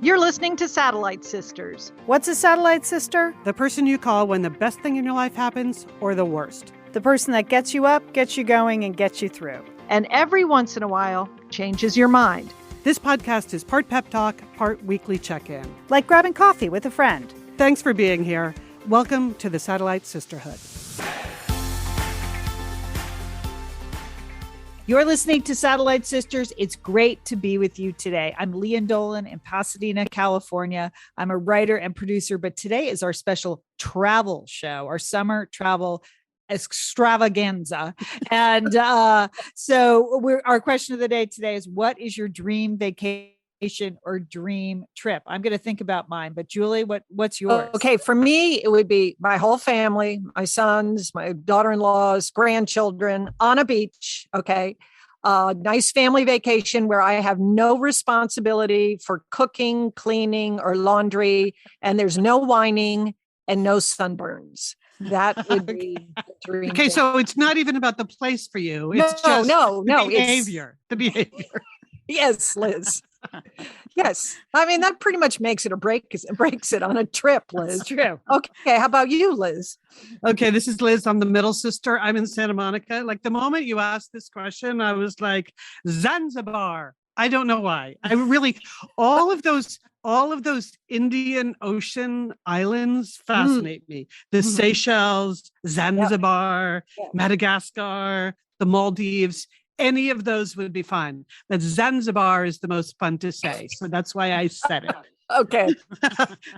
You're listening to Satellite Sisters. What's a satellite sister? The person you call when the best thing in your life happens or the worst. The person that gets you up, gets you going, and gets you through. And every once in a while, changes your mind. This podcast is part pep talk, part weekly check-in. Like grabbing coffee with a friend. Thanks for being here. Welcome to the Satellite Sisterhood. You're listening to Satellite Sisters. It's great to be with you today. I'm Leanne Dolan in Pasadena, California. I'm a writer and producer, but today is our special travel show, our summer travel extravaganza. And so our question of the day today is, what is your dream vacation or dream trip? I'm going to think about mine, but Julie, what's yours? Okay, for me, it would be my whole family, my sons, my daughter-in-laws, grandchildren on a beach. Okay. Nice family vacation where I have no responsibility for cooking, cleaning, or laundry, and there's no whining and no sunburns. That would be the dream. Okay, so it's not even about the place for you. It's no, the behavior. The behavior. Yes, Liz. Yes. I mean, that pretty much makes it or breaks it on a trip, Liz. That's true. Okay. How about you, Liz? Okay, this is Liz. I'm the middle sister. I'm in Santa Monica. Like the moment you asked this question, I was like, Zanzibar. I don't know why. I really, all of those Indian Ocean islands fascinate me. The Seychelles, Zanzibar, Madagascar, the Maldives. Any of those would be fun. But Zanzibar is the most fun to say. So that's why I said it. Okay.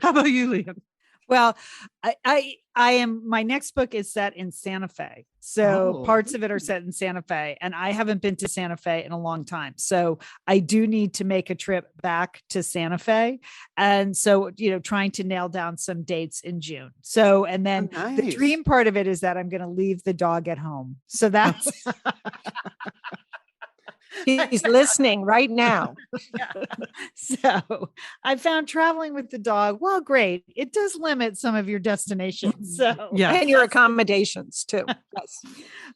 How about you, Liam? Well, I am, my next book is set in Santa Fe. So parts of it are set in Santa Fe, and I haven't been to Santa Fe in a long time. So I do need to make a trip back to Santa Fe. And so, trying to nail down some dates in June. So, and then the dream part of it is that I'm going to leave the dog at home. So that's... He's listening right now. So I found traveling with the dog, well, great. It does limit some of your destinations. So and your accommodations too. Yes.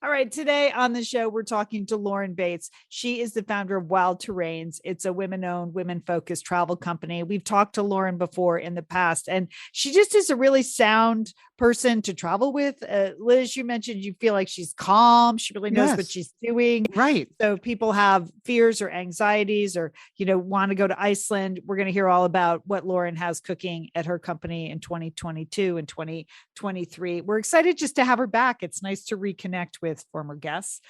All right. Today on the show, we're talking to Lauren Bates. She is the founder of Wild Terrains. It's a women-owned, women-focused travel company. We've talked to Lauren before in the past, and she just is a really sound person to travel with. Liz, you mentioned you feel like she's calm. She really knows what she's doing. Right. So people have fears or anxieties or, want to go to Iceland. We're going to hear all about what Lauren has cooking at her company in 2022 and 2023. We're excited just to have her back. It's nice to reconnect with former guests.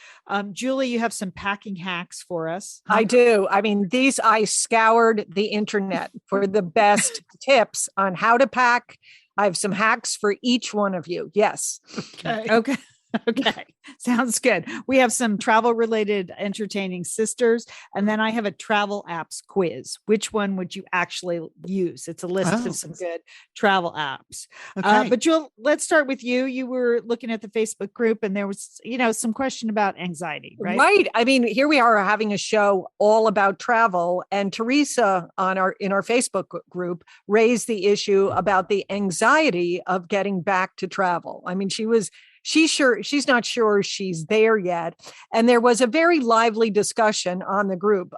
Julie, you have some packing hacks for us. I do. I mean, I scoured the internet for the best tips on how to pack. I have some hacks for each one of you. Yes. Okay. Okay. Sounds good. We have some travel related entertaining sisters. And then I have a travel apps quiz. Which one would you actually use? It's a list of some good travel apps. Okay. But Jill, let's start with you. You were looking at the Facebook group and there was, some question about anxiety, right? Right. I mean, here we are having a show all about travel, and Teresa in our Facebook group raised the issue about the anxiety of getting back to travel. I mean, she's not sure she's there yet. And there was a very lively discussion on the group.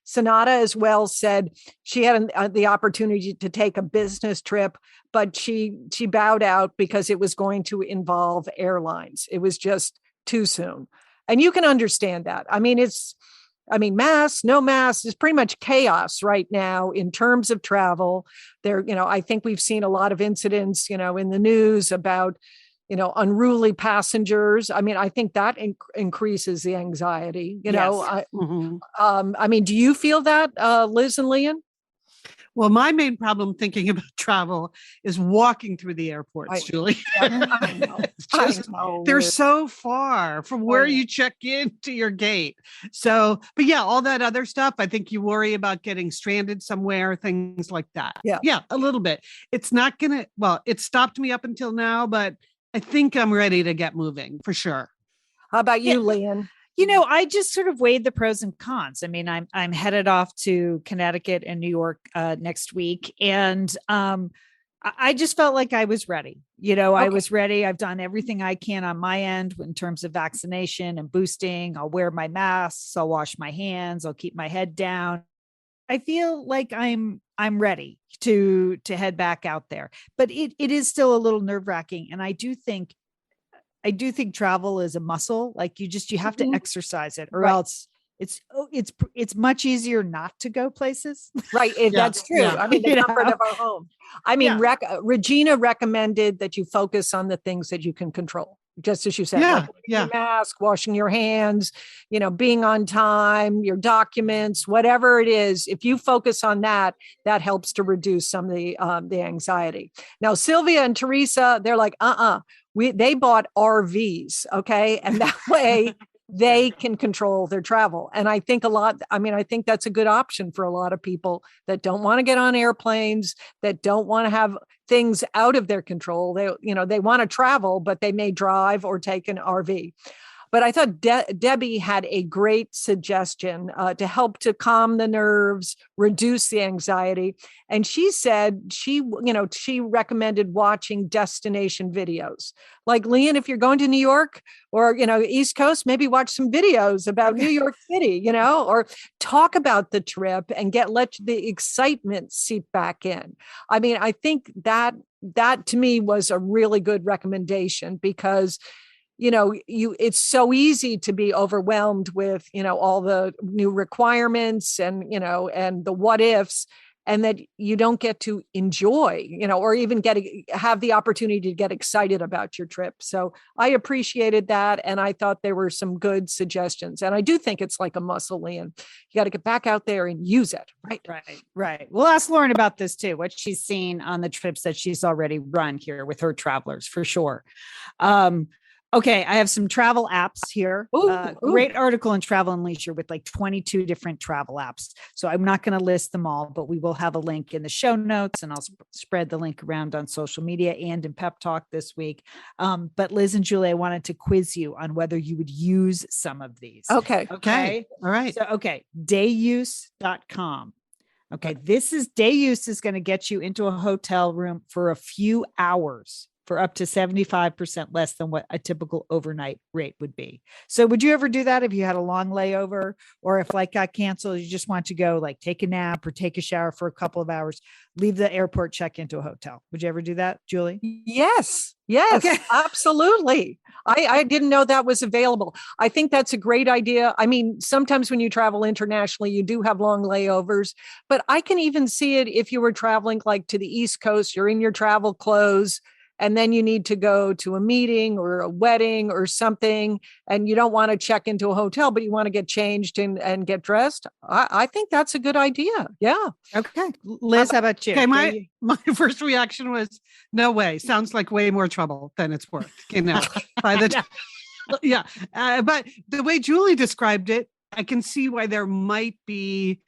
Sonata as well said she had the opportunity to take a business trip, but she bowed out because it was going to involve airlines. It was just too soon. And you can understand that. Masks, no masks is pretty much chaos right now in terms of travel. I think we've seen a lot of incidents, in the news about unruly passengers. I mean, I think that increases the anxiety, do you feel that, Liz and Leanne? Well, my main problem thinking about travel is walking through the airports, Julie. I know. They're so far from where you check in to your gate. So, but all that other stuff, I think you worry about getting stranded somewhere, things like that. Yeah, a little bit. It's not it stopped me up until now, but I think I'm ready to get moving for sure. How about you, Leanne? I just sort of weighed the pros and cons. I mean, I'm headed off to Connecticut and New York next week. And I just felt like I was ready. I was ready. I've done everything I can on my end in terms of vaccination and boosting. I'll wear my masks. I'll wash my hands. I'll keep my head down. I feel like I'm I'm ready to head back out there. But it is still a little nerve-wracking. And I do think travel is a muscle. Like you have to exercise it, or Right. else it's much easier not to go places. Right. That's true. Yeah. I mean, the You comfort know? of our home. I mean, Regina recommended that you focus on the things that you can control. Just as you said, Yeah, like yeah. your mask, washing your hands, being on time, your documents, whatever it is. If you focus on that, that helps to reduce some of the anxiety. Now, Sylvia and Teresa, they're like, they bought RVs, okay, and that way they can control their travel. And I think I think that's a good option for a lot of people that don't want to get on airplanes, that don't want to have things out of their control. They want to travel, but they may drive or take an RV. But I thought Debbie had a great suggestion to help to calm the nerves, reduce the anxiety. And she said she recommended watching destination videos. Like, Lian, if you're going to New York or, East Coast, maybe watch some videos about New York City, or talk about the trip and let the excitement seep back in. I mean, I think that to me was a really good recommendation because it's so easy to be overwhelmed with, all the new requirements and the what ifs, and that you don't get to enjoy, or even have the opportunity to get excited about your trip. So I appreciated that. And I thought there were some good suggestions. And I do think it's like a muscle, Lian. You got to get back out there and use it. Right. We'll ask Lauren about this too, what she's seen on the trips that she's already run here with her travelers, for sure. Okay, I have some travel apps here. Great article in Travel and Leisure with like 22 different travel apps. So I'm not going to list them all, but we will have a link in the show notes, and I'll spread the link around on social media and in Pep Talk this week. But Liz and Julie, I wanted to quiz you on whether you would use some of these. Okay. All right. So, dayuse.com. Okay, Dayuse is going to get you into a hotel room for a few hours for up to 75% less than what a typical overnight rate would be. So would you ever do that if you had a long layover, or if flight got canceled, you just want to go like take a nap or take a shower for a couple of hours, leave the airport, check into a hotel? Would you ever do that, Julie? Yes, Okay. Absolutely. I didn't know that was available. I think that's a great idea. I mean, sometimes when you travel internationally, you do have long layovers, but I can even see it if you were traveling like to the East Coast, you're in your travel clothes, and then you need to go to a meeting or a wedding or something, and you don't want to check into a hotel, but you want to get changed and get dressed. I think that's a good idea. Yeah. Okay. Liz, how about you? Okay, my first reaction was, no way. Sounds like way more trouble than it's worth. By the time, but the way Julie described it, I can see why there might be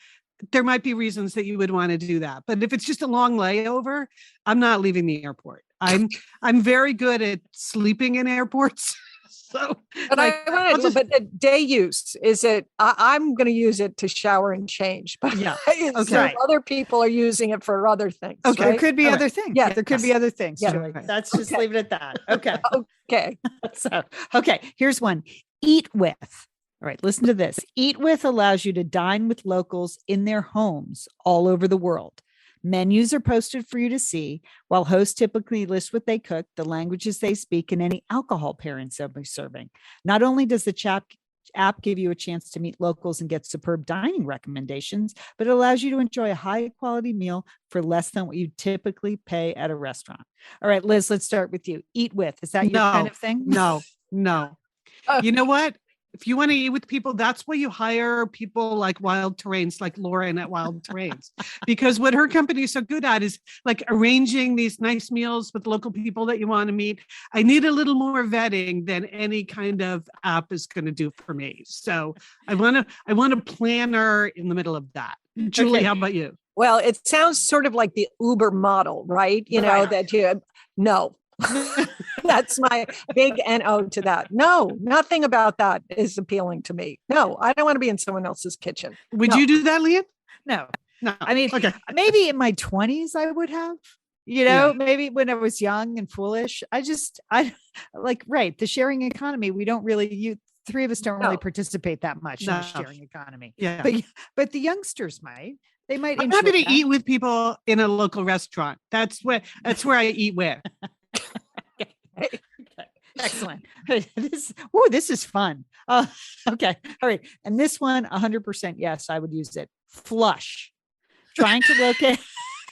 reasons that you would want to do that. But if it's just a long layover, I'm not leaving the airport. I'm very good at sleeping in airports. So, but but the day use is it? I'm going to use it to shower and change. But other people are using it for other things. Okay, right? there could be other things. Yeah, there could be other things. Yeah. Julie. Let's just leave it at that. Okay. Okay. So, here's one. Eat With. All right, listen to this. Eat With allows you to dine with locals in their homes all over the world. Menus are posted for you to see, while hosts typically list what they cook, the languages they speak, and any alcohol pairings they'll be serving. Not only does the app give you a chance to meet locals and get superb dining recommendations, but it allows you to enjoy a high-quality meal for less than what you typically pay at a restaurant. All right, Liz, let's start with you. Eat With. Is that your kind of thing? No. You know what? If you want to eat with people, that's why you hire people like Wild Terrains, like Lauren at Wild Terrains, because what her company is so good at is like arranging these nice meals with local people that you want to meet. I need a little more vetting than any kind of app is going to do for me. So I want a planner in the middle of that. Julie, how about you? Well, it sounds sort of like the Uber model, right? No. That's my big NO to that. No, nothing about that is appealing to me. No, I don't want to be in someone else's kitchen. Would you do that, Lian? No. I mean, maybe in my 20s I would have, maybe when I was young and foolish. I like, right. The sharing economy, we don't really three of us don't No. really participate that much in No. the sharing economy. Yeah. But the youngsters might. They might. I'm enjoy happy to that. eat with people in a local restaurant. That's where I eat with. Okay. Excellent. This is fun. Okay. All right. And this one, 100% yes, I would use it. Flush. Trying to locate,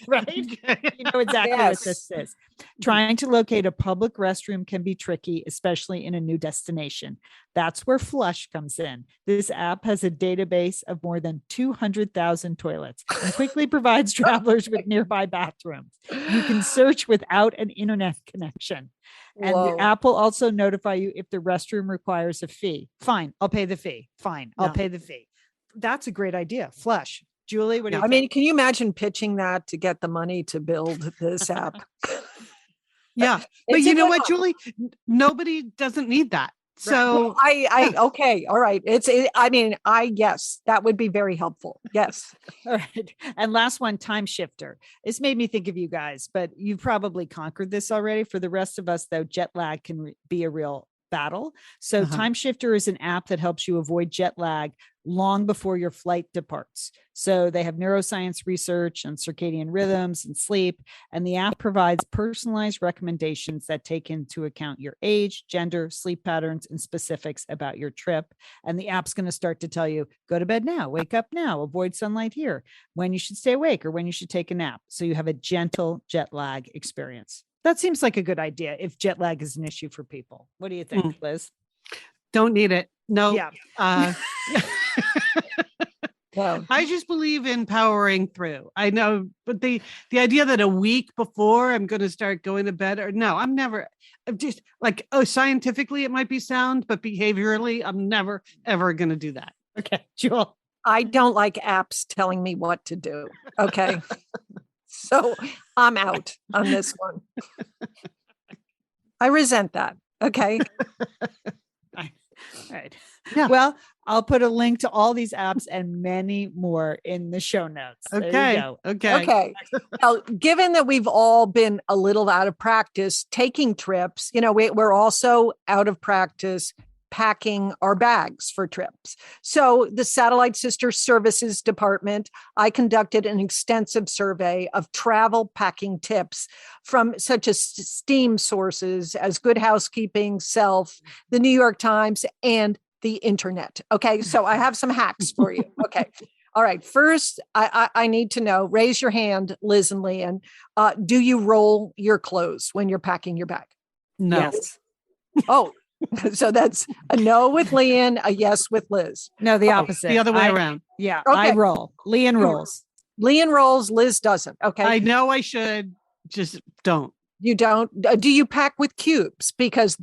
right? You know exactly what this is. Trying to locate a public restroom can be tricky, especially in a new destination. That's where Flush comes in. This app has a database of more than 200,000 toilets and quickly provides travelers with nearby bathrooms. You can search without an internet connection. And the app will also notify you if the restroom requires a fee. Fine, I'll pay the fee. Fine, I'll pay the fee. That's a great idea. Flush. Julie, what do you think? I mean, can you imagine pitching that to get the money to build this app? Yeah. But you know what, Julie? Nobody doesn't need that. So okay. All right. Yes, that would be very helpful. Yes. All right. And last one, time shifter. This made me think of you guys, but you've probably conquered this already. For the rest of us, though, jet lag can be a real battle. So Time Shifter is an app that helps you avoid jet lag long before your flight departs. So they have neuroscience research on circadian rhythms and sleep, and the app provides personalized recommendations that take into account your age, gender, sleep patterns, and specifics about your trip. And the app's going to start to tell you, go to bed now, wake up now, avoid sunlight here, when you should stay awake or when you should take a nap. So you have a gentle jet lag experience. That seems like a good idea if jet lag is an issue for people. What do you think, Liz? don't need it. No. Yeah. Wow. I just believe in powering through. I know, but the idea that a week before I'm going to start going to bed, or no, I'm just like, scientifically it might be sound, but behaviorally, I'm never, ever going to do that. Okay. Jewel. I don't like apps telling me what to do. Okay. So I'm out on this one. I resent that. Okay. All right. Yeah. Well, I'll put a link to all these apps and many more in the show notes. Okay. There you go. Okay. Now, given that we've all been a little out of practice taking trips, we're also out of practice packing our bags for trips. So the Satellite Sister Services Department, I conducted an extensive survey of travel packing tips from such as STEAM sources as Good Housekeeping, Self, the New York Times, and the internet. Okay. So I have some hacks for you. Okay. All right. First, I need to know, raise your hand, Liz and Leanne. Do you roll your clothes when you're packing your bag? No. Yes. Oh, so that's a no with Leanne, a yes with Liz. No, the opposite. The other way around. Yeah. Okay. I roll. Leanne rolls. Leanne rolls, Liz doesn't. Okay. I know I should, just don't. You don't. Do you pack with cubes? Because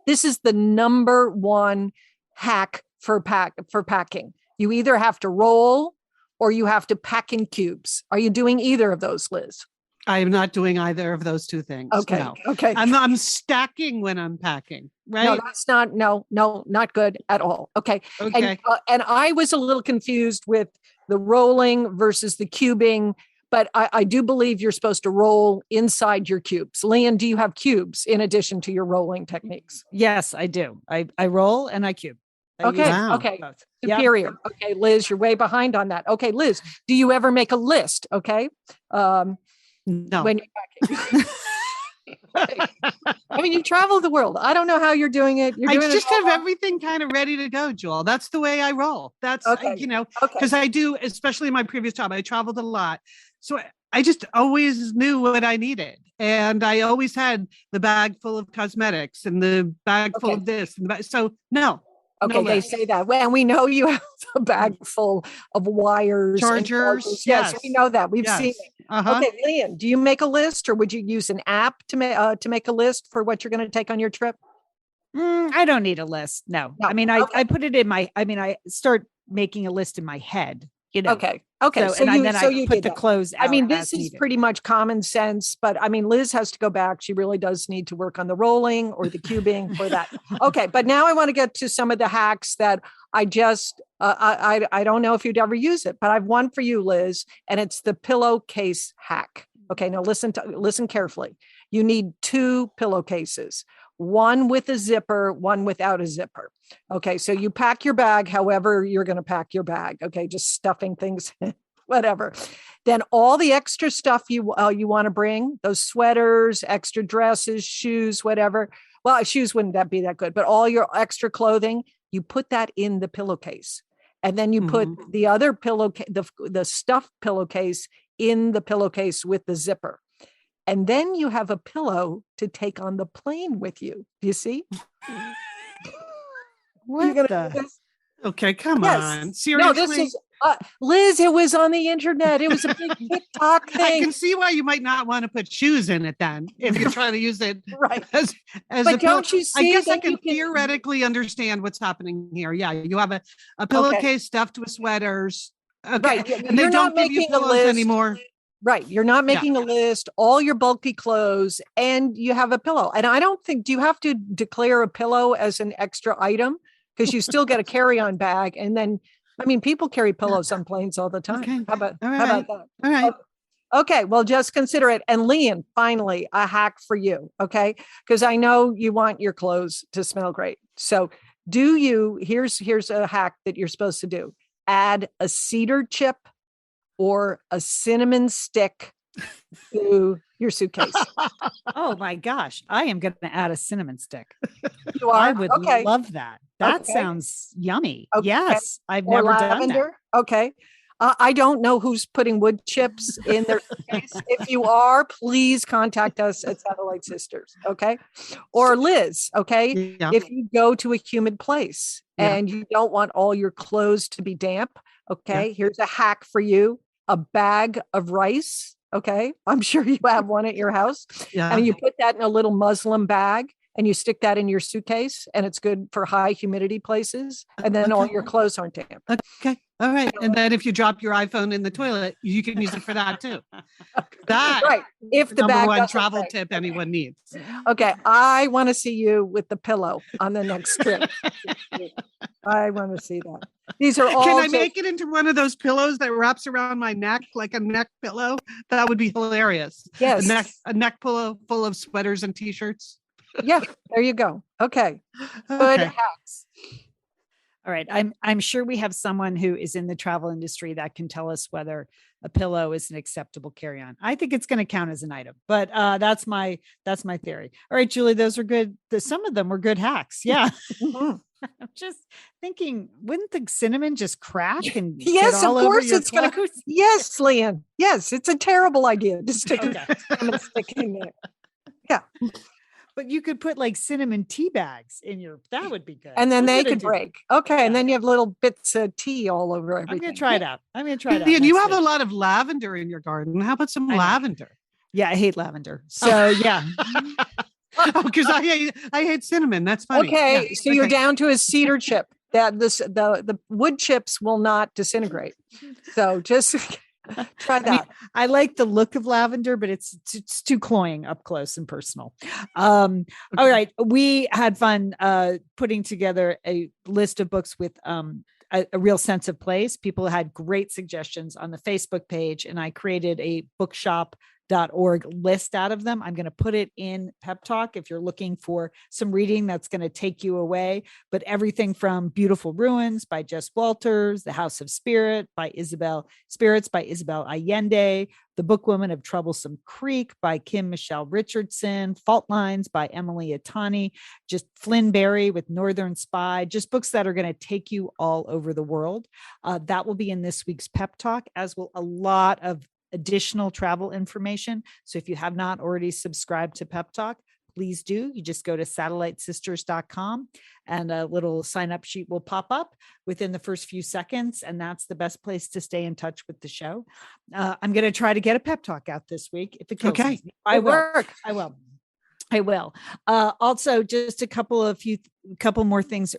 this is the number one hack for packing. You either have to roll or you have to pack in cubes. Are you doing either of those, Liz? I am not doing either of those two things. Okay. No. Okay. I'm stacking when I'm packing, right? No, that's not good at all. Okay. Okay. And I was a little confused with the rolling versus the cubing, but I do believe you're supposed to roll inside your cubes. Leanne, do you have cubes in addition to your rolling techniques? Yes, I do. I roll and I cube. Okay. Wow. Okay. Both. Superior. Yep. Okay, Liz, you're way behind on that. Okay, Liz, do you ever make a list? Okay. No. When you're packing. I mean, you travel the world. I don't know how you're doing it. I just have everything kind of ready to go, Joel. That's the way I roll. That's, okay. Because I do, especially in my previous job, I traveled a lot. So I just always knew what I needed. And I always had the bag full of cosmetics and the bag full of this. And so no. Okay, they say that. And we know you have a bag full of wires. Chargers. Yes, we know that. We've seen it. Uh-huh. Okay, Leanne, do you make a list or would you use an app to make a list for what you're going to take on your trip? I don't need a list. No. I mean, I put it in I start making a list in my head, Okay. So I put the clothes out. I mean, this is pretty much common sense, but I mean, Liz has to go back. She really does need to work on the rolling or the cubing for that. Okay. But now I want to get to some of the hacks that I just, I don't know if you'd ever use it, but I've one for you, Liz, and it's the pillowcase hack. Okay. Now listen carefully. You need 2 pillowcases. one with a zipper, one without a zipper. Okay, so you pack your bag however you're going to pack your bag. Okay, just stuffing things, whatever. Then all the extra stuff you want to bring, those sweaters, extra dresses, shoes, whatever. Well, shoes wouldn't that be that good, but all your extra clothing, you put that in the pillowcase. And then you put the other pillowcase, the stuffed pillowcase in the pillowcase with the zipper. And then you have a pillow to take on the plane with you. Do you see? What the? Okay, come on. Seriously? No, this is Liz. It was on the internet. It was a big TikTok thing. I can see why you might not want to put shoes in it then, if you're trying to use it right. as but a don't you see? I guess I can theoretically understand what's happening here. Yeah, you have a pillowcase stuffed with sweaters. Okay. Right. And they don't give you pillows anymore. Right. You're not making a list, all your bulky clothes, and you have a pillow. And I don't think, do you have to declare a pillow as an extra item? Because you still get a carry-on bag. And then, I mean, people carry pillows on planes all the time. Okay. How about that? All right. Okay. Well, just consider it. And Lian, finally, a hack for you. Okay. Because I know you want your clothes to smell great. So here's a hack that you're supposed to do. Add a cedar chip or a cinnamon stick to your suitcase. Oh my gosh. I am going to add a cinnamon stick. You are? I would love that. That sounds yummy. Okay. Yes. I've never done that. Okay. I don't know who's putting wood chips in their suitcase. If you are, please contact us at Satellite Sisters. Okay. Or Liz. Okay. Yeah. If you go to a humid place and you don't want all your clothes to be damp. Okay. Here's a hack for you. A bag of rice. Okay. I'm sure you have one at your house. Yeah. And you put that in a little muslin bag and you stick that in your suitcase and it's good for high humidity places. And then all your clothes aren't damp. Okay. All right. And then if you drop your iPhone in the toilet, you can use it for that too. That right. If the number one bag travel tip anyone needs. Okay. I want to see you with the pillow on the next trip. I want to see that. These are all. Can I make it into one of those pillows that wraps around my neck, like a neck pillow? That would be hilarious. Yes. A neck pillow full of sweaters and t-shirts. Yeah. There you go. Okay. Good hacks. All right. I'm sure we have someone who is in the travel industry that can tell us whether a pillow is an acceptable carry-on. I think it's going to count as an item, but that's my theory. All right, Julie, those are good. Some of them were good hacks. Yeah. I'm just thinking, wouldn't the cinnamon just crack and yes, of course it's going to. Yes, Lian. Yes, it's a terrible idea to stick a stick in there. Yeah. But you could put like cinnamon tea bags in that would be good. And then they could break. Okay. And then you have little bits of tea all over everything. I'm going to try it out. And you have a lot of lavender in your garden. How about some lavender? Yeah, I hate lavender. So yeah. Because I hate cinnamon. That's funny. Okay. So you're down to a cedar chip. That the wood chips will not disintegrate. So just try that. I mean, I like the look of lavender, but it's too cloying up close and personal. All right. We had fun putting together a list of books with a real sense of place. People had great suggestions on the Facebook page, and I created a bookshop.org list out of them. I'm going to put it in Pep Talk if you're looking for some reading that's going to take you away. But everything from Beautiful Ruins by Jess Walters, The House of Spirits by Isabel Allende, The Bookwoman of Troublesome Creek by Kim Michelle Richardson, Fault Lines by Emily Itani, just Flynn Berry with Northern Spy, just books that are going to take you all over the world. That will be in this week's Pep Talk, as will a lot of additional travel information. So if you have not already subscribed to Pep Talk, please do. You just go to satellitesisters.com and a little sign up sheet will pop up within the first few seconds. And that's the best place to stay in touch with the show. I'm going to try to get a Pep Talk out this week. If it kills me. I will. Also, just a couple more things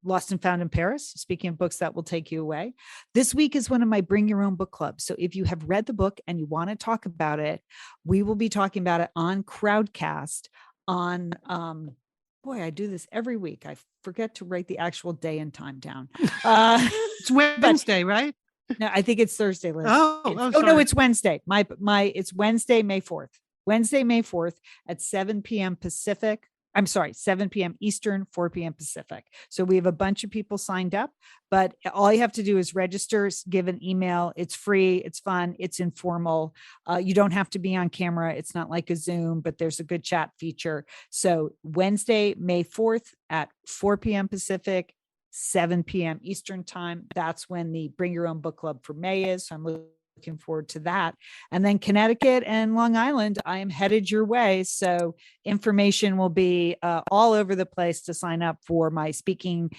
Lost and Found in Paris. Speaking of books that will take you away. This week is one of my Bring Your Own Book clubs. So if you have read the book and you want to talk about it, we will be talking about it on Crowdcast on, I do this every week. I forget to write the actual day and time down. It's Wednesday, right? No, I think it's Thursday, Liz. No, it's Wednesday. It's Wednesday, May 4th. Wednesday, May 4th at 7 p.m. Pacific. I'm sorry, 7 p.m. Eastern, 4 p.m. Pacific. So we have a bunch of people signed up, but all you have to do is register, give an email. It's free. It's fun. It's informal. You don't have to be on camera. It's not like a Zoom, but there's a good chat feature. So Wednesday, May 4th at 4 p.m. Pacific, 7 p.m. Eastern time. That's when the Bring Your Own Book Club for May is. So I'm looking forward to that. And then Connecticut and Long Island, I am headed your way. So information will be all over the place to sign up for my speaking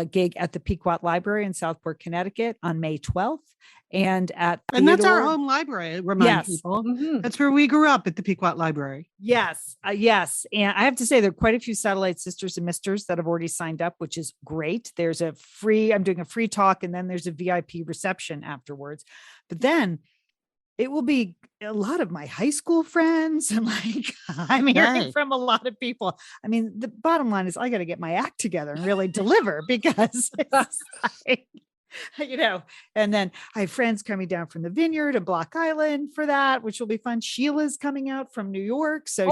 gig at the Pequot Library in Southport, Connecticut on May 12th. And that's our home library. Remind people. Mhm. That's where we grew up, at the Pequot Library. Yes. Yes. And I have to say there are quite a few Satellite Sisters and Misters that have already signed up, which is great. I'm doing a free talk, and then there's a VIP reception afterwards. But then it will be a lot of my high school friends. And I'm hearing from a lot of people. I mean, the bottom line is I got to get my act together and really deliver, because it's and then I have friends coming down from the Vineyard and Block Island for that, which will be fun. Sheila's coming out from New York. So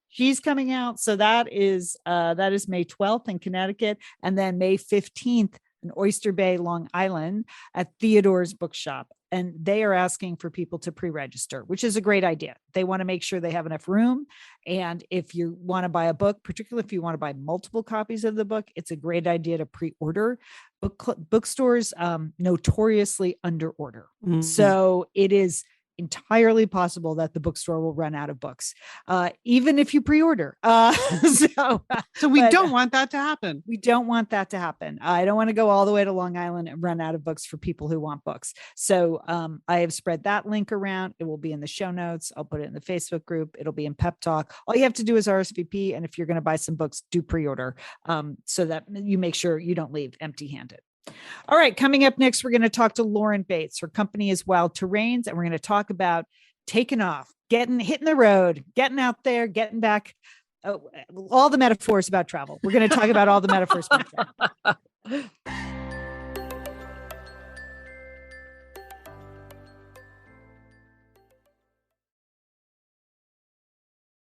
she's coming out. So that is May 12th in Connecticut. And then May 15th in Oyster Bay, Long Island at Theodore's Bookshop. And they are asking for people to pre-register, which is a great idea. They want to make sure they have enough room. And if you want to buy a book, particularly if you want to buy multiple copies of the book, it's a great idea to pre-order. Bookstores notoriously under order. Mm-hmm. So it is entirely possible that the bookstore will run out of books, even if you pre-order. So we don't want that to happen. We don't want that to happen. I don't want to go all the way to Long Island and run out of books for people who want books. So I have spread that link around. It will be in the show notes. I'll put it in the Facebook group. It'll be in Pep Talk. All you have to do is RSVP. And if you're going to buy some books, do pre-order so that you make sure you don't leave empty-handed. All right. Coming up next, we're going to talk to Lauren Bates. Her company is Wild Terrains, and we're going to talk about taking off, hitting the road, getting out there, getting back. All the metaphors about travel. We're going to talk about all the metaphors about travel.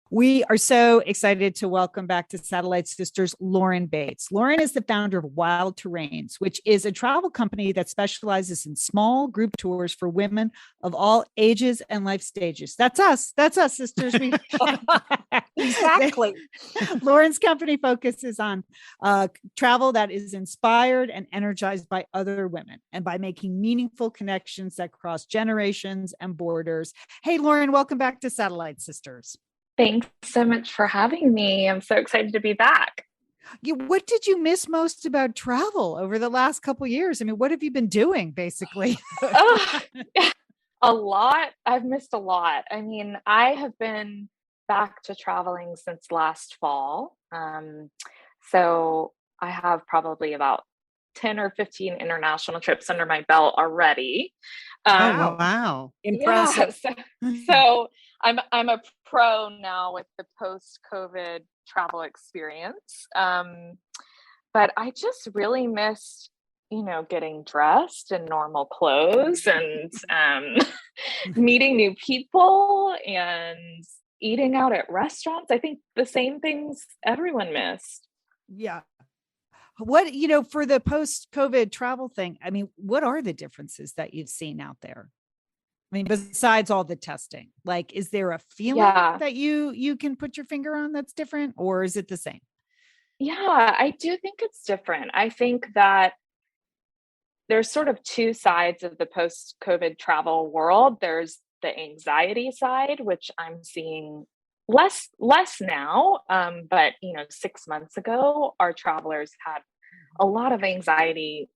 We are so excited to welcome back to Satellite Sisters, Lauren Bates. Lauren is the founder of Wild Terrains, which is a travel company that specializes in small group tours for women of all ages and life stages. That's us. That's us, sisters. Exactly. Lauren's company focuses on travel that is inspired and energized by other women and by making meaningful connections that cross generations and borders. Hey, Lauren, welcome back to Satellite Sisters. Thanks so much for having me. I'm so excited to be back. What did you miss most about travel over the last couple of years? I mean, what have you been doing, basically? A lot. I've missed a lot. I mean, I have been back to traveling since last fall. So I have probably about 10 or 15 international trips under my belt already. Wow. Impressive. Yeah, so I'm a pro now with the post-COVID travel experience. But I just really missed, getting dressed in normal clothes and meeting new people and eating out at restaurants. I think the same things everyone missed. Yeah. What, for the post-COVID travel thing, I mean, what are the differences that you've seen out there? I mean, besides all the testing, is there a feeling that you can put your finger on that's different, or is it the same? Yeah, I do think it's different. I think that there's sort of two sides of the post-COVID travel world. There's the anxiety side, which I'm seeing less now. But 6 months ago, our travelers had a lot of anxiety,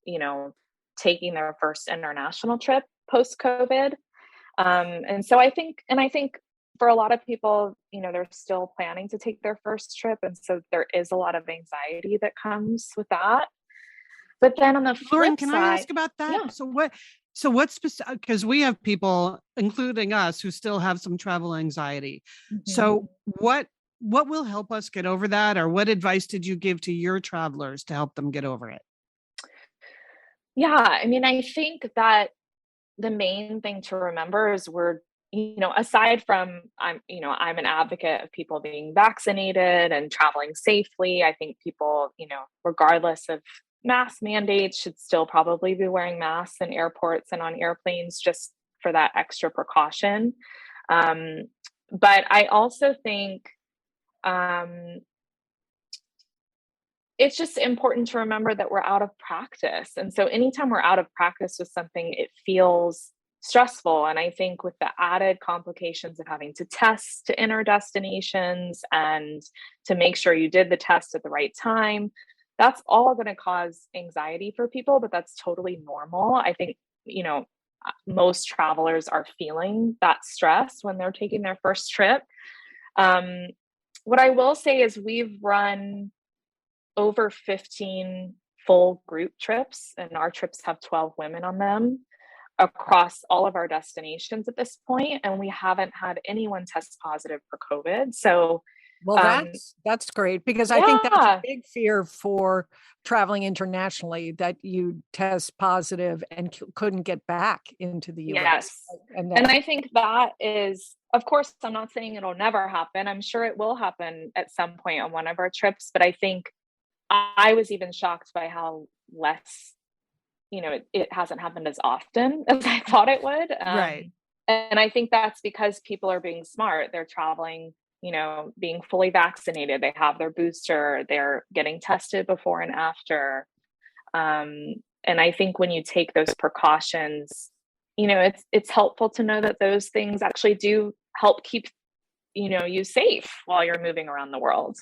taking their first international trip post-COVID. And so I think for a lot of people, they're still planning to take their first trip. And so there is a lot of anxiety that comes with that. But then on the flip Lauren, can side, I ask about that? Yeah. So what's specific? Because we have people, including us, who still have some travel anxiety. Mm-hmm. So what will help us get over that? Or what advice did you give to your travelers to help them get over it? Yeah, I mean, I think that the main thing to remember is we're aside from I'm an advocate of people being vaccinated and traveling safely. I think people, regardless of mask mandates, should still probably be wearing masks in airports and on airplanes just for that extra precaution. But I also think it's just important to remember that we're out of practice. And so anytime we're out of practice with something, it feels stressful. And I think with the added complications of having to test to enter destinations and to make sure you did the test at the right time, that's all going to cause anxiety for people, but that's totally normal. I think, most travelers are feeling that stress when they're taking their first trip. What I will say is we've run over 15 full group trips, and our trips have 12 women on them across all of our destinations at this point, and we haven't had anyone test positive for COVID. So well, that's great, because I think that's a big fear for traveling internationally, that you test positive and couldn't get back into the US. Yes. And I think that is, of course, I'm not saying it'll never happen. I'm sure it will happen at some point on one of our trips, but I think I was even shocked by how less, it hasn't happened as often as I thought it would. Right. And I think that's because people are being smart. They're traveling, being fully vaccinated. They have their booster. They're getting tested before and after. And I think when you take those precautions, it's helpful to know that those things actually do help keep, you safe while you're moving around the world.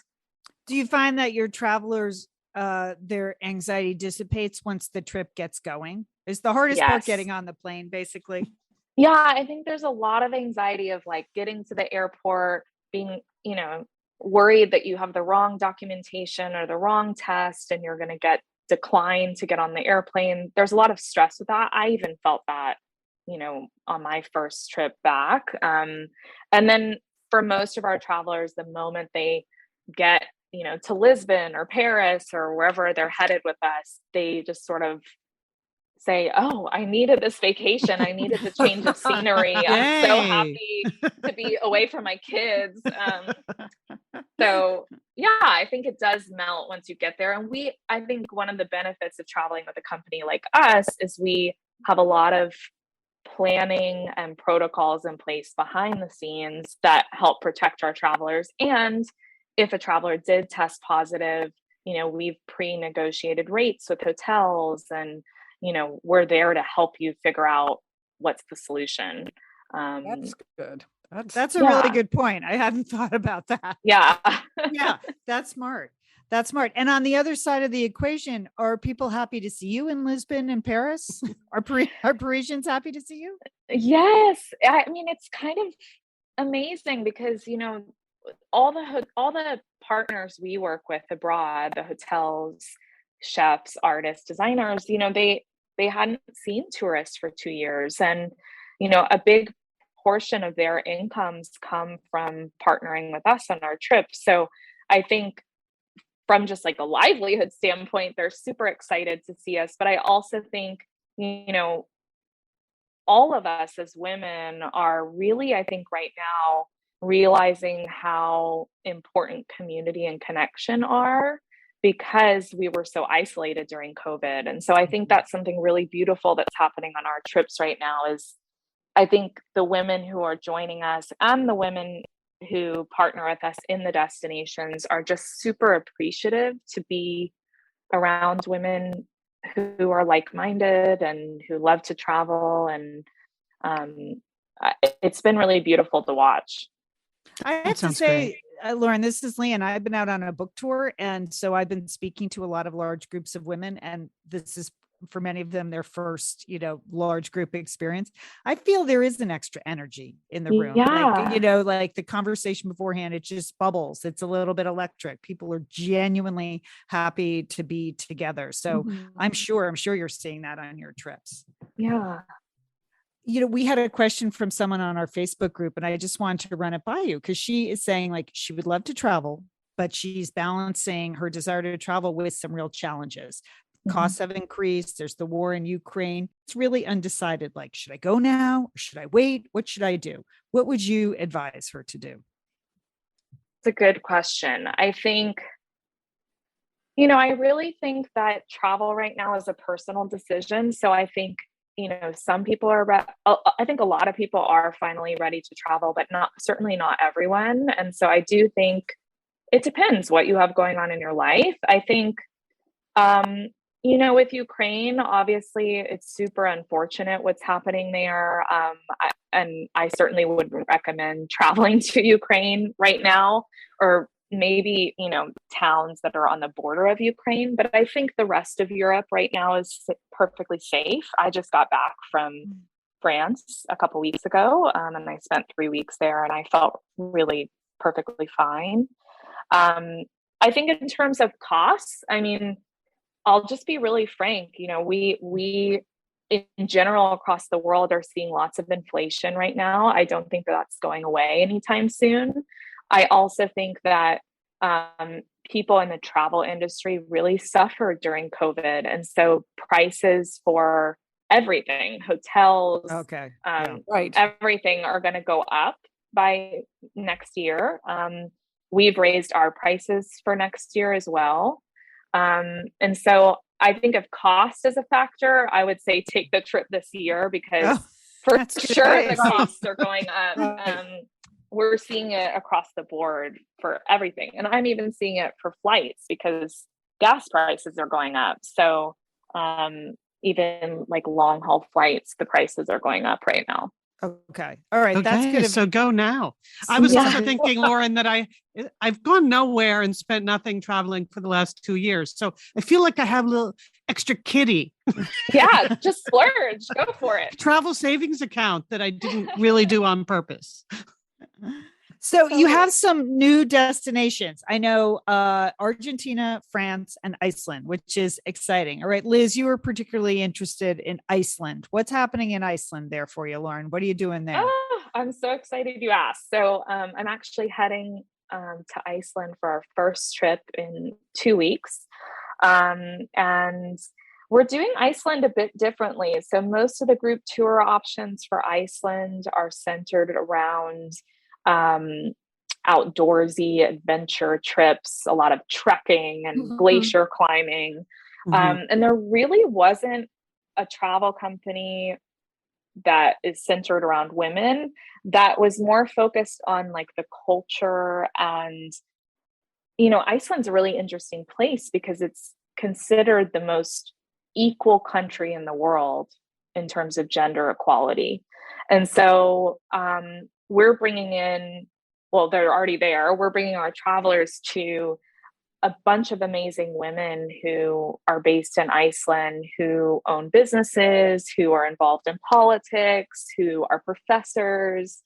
Do you find that your travelers, their anxiety dissipates once the trip gets going? Is the hardest part getting on the plane, basically? Yeah, I think there's a lot of anxiety of like getting to the airport, being, worried that you have the wrong documentation or the wrong test and you're going to get declined to get on the airplane. There's a lot of stress with that. I even felt that, on my first trip back. And then for most of our travelers, the moment they get to Lisbon or Paris or wherever they're headed with us, they just sort of say, oh, I needed this vacation. I needed the change of scenery. I'm so happy to be away from my kids. So yeah, I think it does melt once you get there. And I think one of the benefits of traveling with a company like us is we have a lot of planning and protocols in place behind the scenes that help protect our travelers. And if a traveler did test positive, we've pre-negotiated rates with hotels and, we're there to help you figure out what's the solution. That's good. That's a really good point. I hadn't thought about that. Yeah. Yeah, that's smart. That's smart. And on the other side of the equation, are people happy to see you in Lisbon and Paris? Are Parisians happy to see you? Yes. I mean, it's kind of amazing because, all the partners we work with abroad, the hotels, chefs, artists, designers, they hadn't seen tourists for 2 years. And, a big portion of their incomes come from partnering with us on our trips. So I think from just like a livelihood standpoint, they're super excited to see us. But I also think, all of us as women are really, I think right now, realizing how important community and connection are because we were so isolated during COVID. And so I think that's something really beautiful that's happening on our trips right now is I think the women who are joining us and the women who partner with us in the destinations are just super appreciative to be around women who are like-minded and who love to travel. And it's been really beautiful to watch. I have to say, Lauren, this is Leanne. I've been out on a book tour. And so I've been speaking to a lot of large groups of women. And this is, for many of them, their first, large group experience. I feel there is an extra energy in the room. Yeah. Like the conversation beforehand, it just bubbles. It's a little bit electric. People are genuinely happy to be together. So I'm sure you're seeing that on your trips. Yeah. We had a question from someone on our Facebook group, and I just wanted to run it by you because she is saying like she would love to travel, but she's balancing her desire to travel with some real challenges. Costs have increased. There's the war in Ukraine. It's really undecided. Like, should I go now? Or should I wait? What should I do? What would you advise her to do? It's a good question. I think, I really think that travel right now is a personal decision. So I think, some people I think a lot of people are finally ready to travel, but certainly not everyone. And so I do think it depends what you have going on in your life. I think, with Ukraine, obviously it's super unfortunate what's happening there. And I certainly wouldn't recommend traveling to Ukraine right now, or maybe, towns that are on the border of Ukraine. But I think the rest of Europe right now is perfectly safe. I just got back from France a couple weeks ago, and I spent 3 weeks there, and I felt really perfectly fine. I think in terms of costs, I'll just be really frank. We in general across the world are seeing lots of inflation right now. I don't think that's going away anytime soon. I also think that people in the travel industry really suffered during COVID. And so prices for everything, hotels, right, everything are going to go up by next year. We've raised our prices for next year as well. And so I think if cost is a factor, I would say take the trip this year, because for sure the costs are going up. We're seeing it across the board for everything. And I'm even seeing it for flights because gas prices are going up. So even like long haul flights, the prices are going up right now. Okay. All right. That's good. So go now. I was also thinking, Lauren, that I've gone nowhere and spent nothing traveling for the last 2 years. So I feel like I have a little extra kitty. Yeah, just splurge. Go for it. Travel savings account that I didn't really do on purpose. So you have some new destinations. I know Argentina, France, and Iceland, which is exciting. All right, Liz, you were particularly interested in Iceland. What's happening in Iceland there for you, Lauren? What are you doing there? Oh, I'm so excited you asked. So I'm actually heading to Iceland for our first trip in 2 weeks. And we're doing Iceland a bit differently. So most of the group tour options for Iceland are centered around outdoorsy adventure trips, a lot of trekking and glacier climbing. And there really wasn't a travel company that is centered around women that was more focused on like the culture. And, Iceland's a really interesting place because it's considered the most equal country in the world in terms of gender equality. And so, we're bringing in, well, they're already there. We're bringing our travelers to a bunch of amazing women who are based in Iceland, who own businesses, who are involved in politics, who are professors.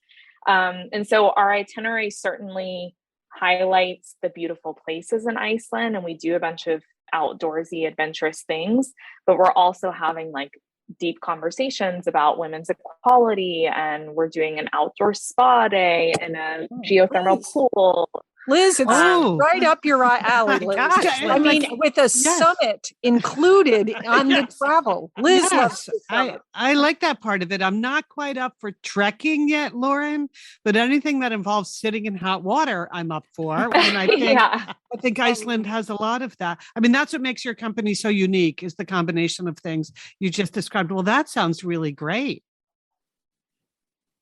And so our itinerary certainly highlights the beautiful places in Iceland, and we do a bunch of outdoorsy, adventurous things, but we're also having like deep conversations about women's equality, and we're doing an outdoor spa day and a geothermal pool. Liz, it's right up your alley, Liz. I mean, with a summit included on the travel. Liz loves the summit. I like that part of it. I'm not quite up for trekking yet, Lauren, but anything that involves sitting in hot water, I'm up for. And I think Iceland has a lot of that. I mean, that's what makes your company so unique, is the combination of things you just described. Well, that sounds really great.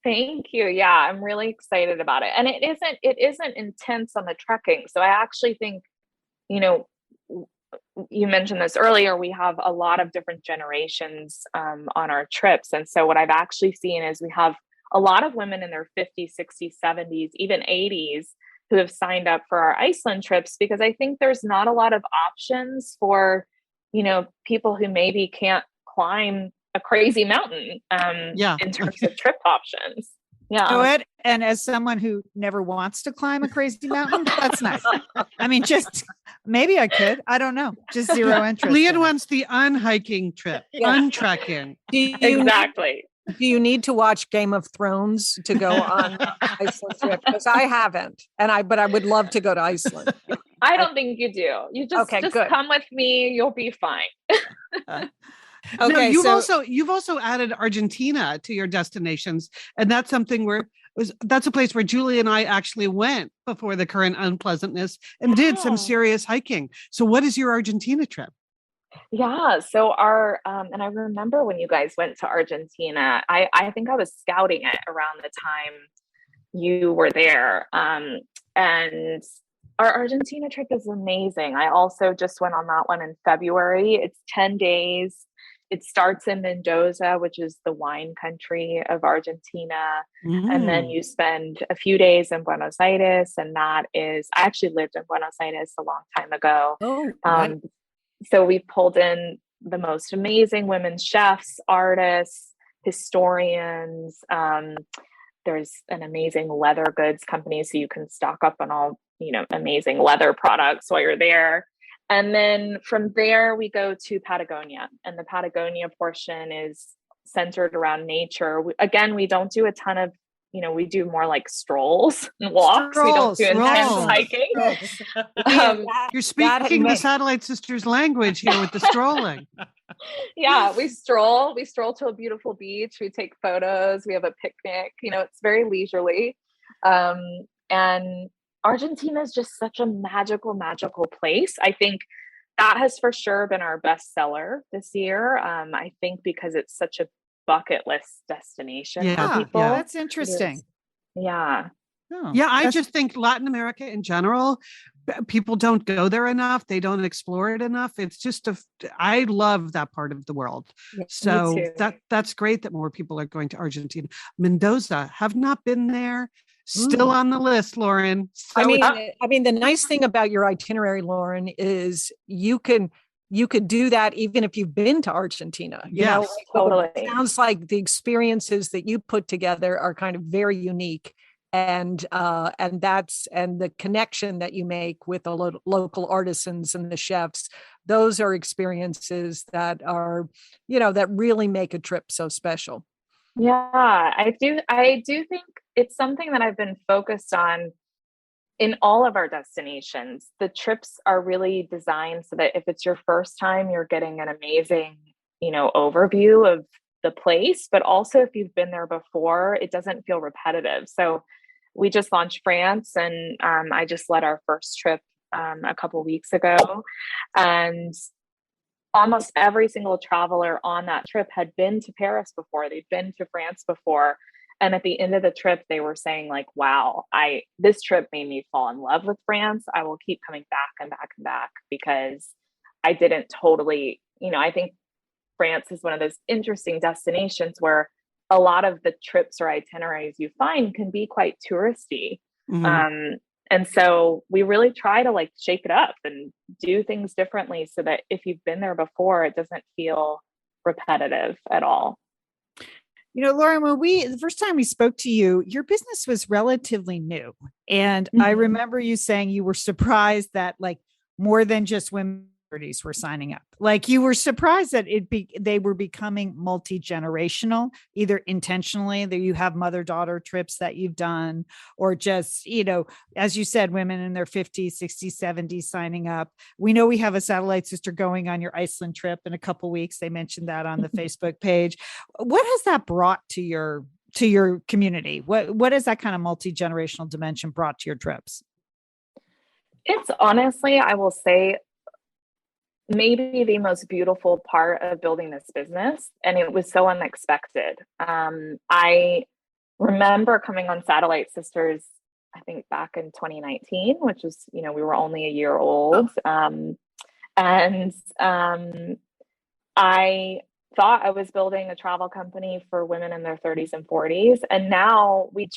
Thank you. Yeah, I'm really excited about it. And it isn't intense on the trekking. So I actually think, you mentioned this earlier, we have a lot of different generations on our trips. And so what I've actually seen is we have a lot of women in their 50s, 60s, 70s, even 80s who have signed up for our Iceland trips, because I think there's not a lot of options for, people who maybe can't climb a crazy mountain in terms of trip options. Yeah. And as someone who never wants to climb a crazy mountain, that's nice. I mean, just maybe I could. I don't know. Just zero interest. Leon wants the unhiking trip, untrekking. Exactly. Do you need to watch Game of Thrones to go on Iceland trip? Because I haven't, but I would love to go to Iceland. I don't think you do. You just good. come with me. You'll be fine. No, you've also added Argentina to your destinations, and that's something that's a place where Julie and I actually went before the current unpleasantness and did some serious hiking. So, what is your Argentina trip? Yeah. So and I remember when you guys went to Argentina, I think I was scouting it around the time you were there. And our Argentina trip is amazing. I also just went on that one in February. It's 10 days. It starts in Mendoza, which is the wine country of Argentina. And then you spend a few days in Buenos Aires. And I actually lived in Buenos Aires a long time ago. So we pulled in the most amazing women chefs, artists, historians. There's an amazing leather goods company, so you can stock up on all, amazing leather products while you're there. And then from there, we go to Patagonia, and the Patagonia portion is centered around nature. We don't do a ton of, we do more like strolls and walks. We don't do intense hiking. You're speaking the Satellite Sisters language here with the strolling. Yeah, we stroll to a beautiful beach. We take photos. We have a picnic. It's very leisurely. And Argentina is just such a magical place. I think that has for sure been our best seller this year. I think because it's such a bucket list destination for people. Yeah, that's interesting. Yeah. I just think Latin America in general, people don't go there enough. They don't explore it enough. It's just I love that part of the world. Yeah, so that's great that more people are going to Argentina. Mendoza, have not been there. Still on the list, Lauren. So I mean, the nice thing about your itinerary, Lauren, is you could do that even if you've been to Argentina. Yes, totally. It sounds like the experiences that you put together are kind of very unique, and the connection that you make with the local artisans and the chefs. Those are experiences that are, that really make a trip so special. Yeah, I do think it's something that I've been focused on in all of our destinations. The trips are really designed so that if it's your first time, you're getting an amazing, overview of the place, but also if you've been there before, it doesn't feel repetitive. So we just launched France, and I just led our first trip a couple weeks ago, and almost every single traveler on that trip had been to Paris before. They'd been to France before. And at the end of the trip, they were saying like, wow, this trip made me fall in love with France. I will keep coming back and back and back because I didn't totally, I think France is one of those interesting destinations where a lot of the trips or itineraries you find can be quite touristy. And so we really try to like shake it up and do things differently so that if you've been there before, it doesn't feel repetitive at all. Lauren, the first time we spoke to you, your business was relatively new. And I remember you saying you were surprised that like more than just women were signing up. Like you were surprised that they were becoming multi-generational, either intentionally that you have mother-daughter trips that you've done, or just, as you said, women in their 50s, 60s, 70s signing up. We know we have a satellite sister going on your Iceland trip in a couple of weeks. They mentioned that on the Facebook page. What has that brought to your community? What has that kind of multi-generational dimension brought to your trips? It's honestly, I will say, maybe the most beautiful part of building this business. And it was so unexpected. I remember coming on Satellite Sisters, I think back in 2019, which was, we were only a year old. I thought I was building a travel company for women in their 30s and 40s. And now we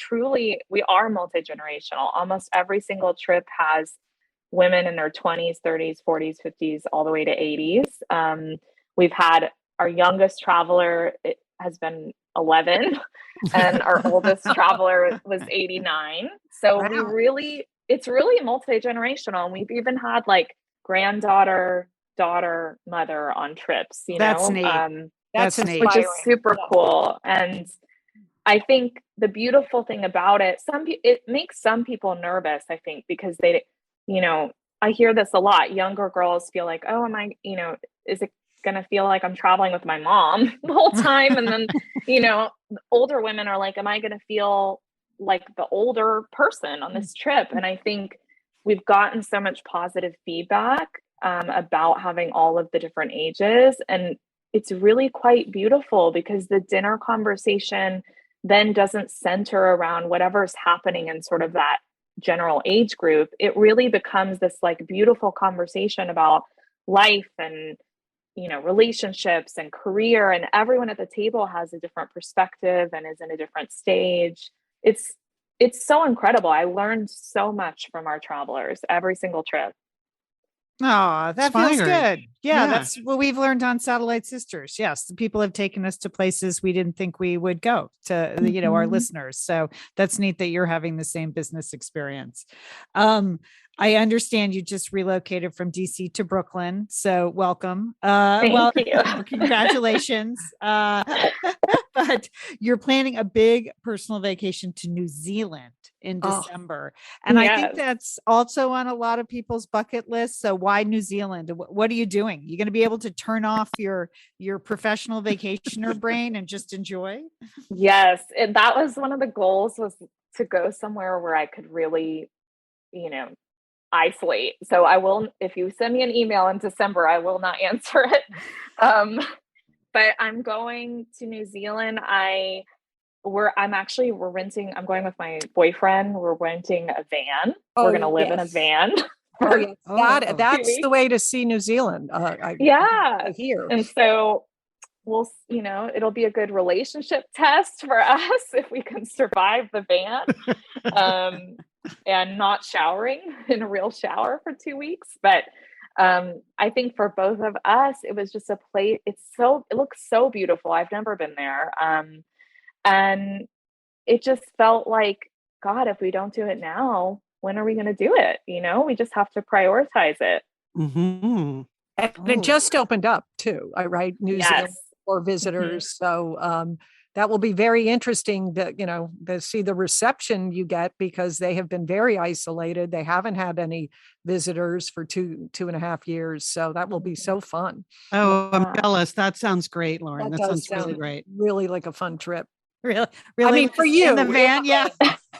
are multi-generational. Almost every single trip has women in their 20s, 30s, 40s, 50s, all the way to 80s. We've had our youngest traveler has been 11 and our oldest traveler was 89. So it's really multi-generational. And we've even had like granddaughter, daughter, mother on trips, That's neat. That's neat. Which is super cool. And I think the beautiful thing about it makes some people nervous, I think, because they, I hear this a lot. Younger girls feel like, oh, am I, is it going to feel like I'm traveling with my mom the whole time? And then, older women are like, am I going to feel like the older person on this trip? And I think we've gotten so much positive feedback about having all of the different ages. And it's really quite beautiful because the dinner conversation then doesn't center around whatever's happening in sort of that general age group. It really becomes this like beautiful conversation about life and, relationships and career, and everyone at the table has a different perspective and is in a different stage. It's so incredible. I learned so much from our travelers every single trip. Oh, that feels Inspired. good. Yeah, Yeah. that's what we've learned on Satellite Sisters. Yes, the people have taken us to places we didn't think we would go to, our listeners. So that's neat that you're having the same business experience. I understand you just relocated from DC to Brooklyn. So welcome. Thank you. Congratulations. But you're planning a big personal vacation to New Zealand in December. And I think that's also on a lot of people's bucket list. So why New Zealand? What are you doing? You're going to be able to turn off your professional vacationer brain and just enjoy? Yes. That was one of the goals, was to go somewhere where I could really, isolate. So I will, if you send me an email in December, I will not answer it. But I'm going to New Zealand. We're going with my boyfriend. We're renting a van. We're going to live in a van. Oh, yes. That's the way to see New Zealand. I hear. And so we'll, it'll be a good relationship test for us if we can survive the van and not showering in a real shower for 2 weeks. But I think for both of us, it was just a place. It looks so beautiful. I've never been there. And it just felt like, God, if we don't do it now, when are we going to do it? We just have to prioritize it. Mm-hmm. And it just opened up too, right? New Zealand for visitors. Mm-hmm. So that will be very interesting to see the reception you get, because they have been very isolated. They haven't had any visitors for 2.5 years. So that will be so fun. Oh, I'm jealous. That sounds great, Lauren. That sounds really great. Really like a fun trip. Really? I mean, for you in the van, yeah.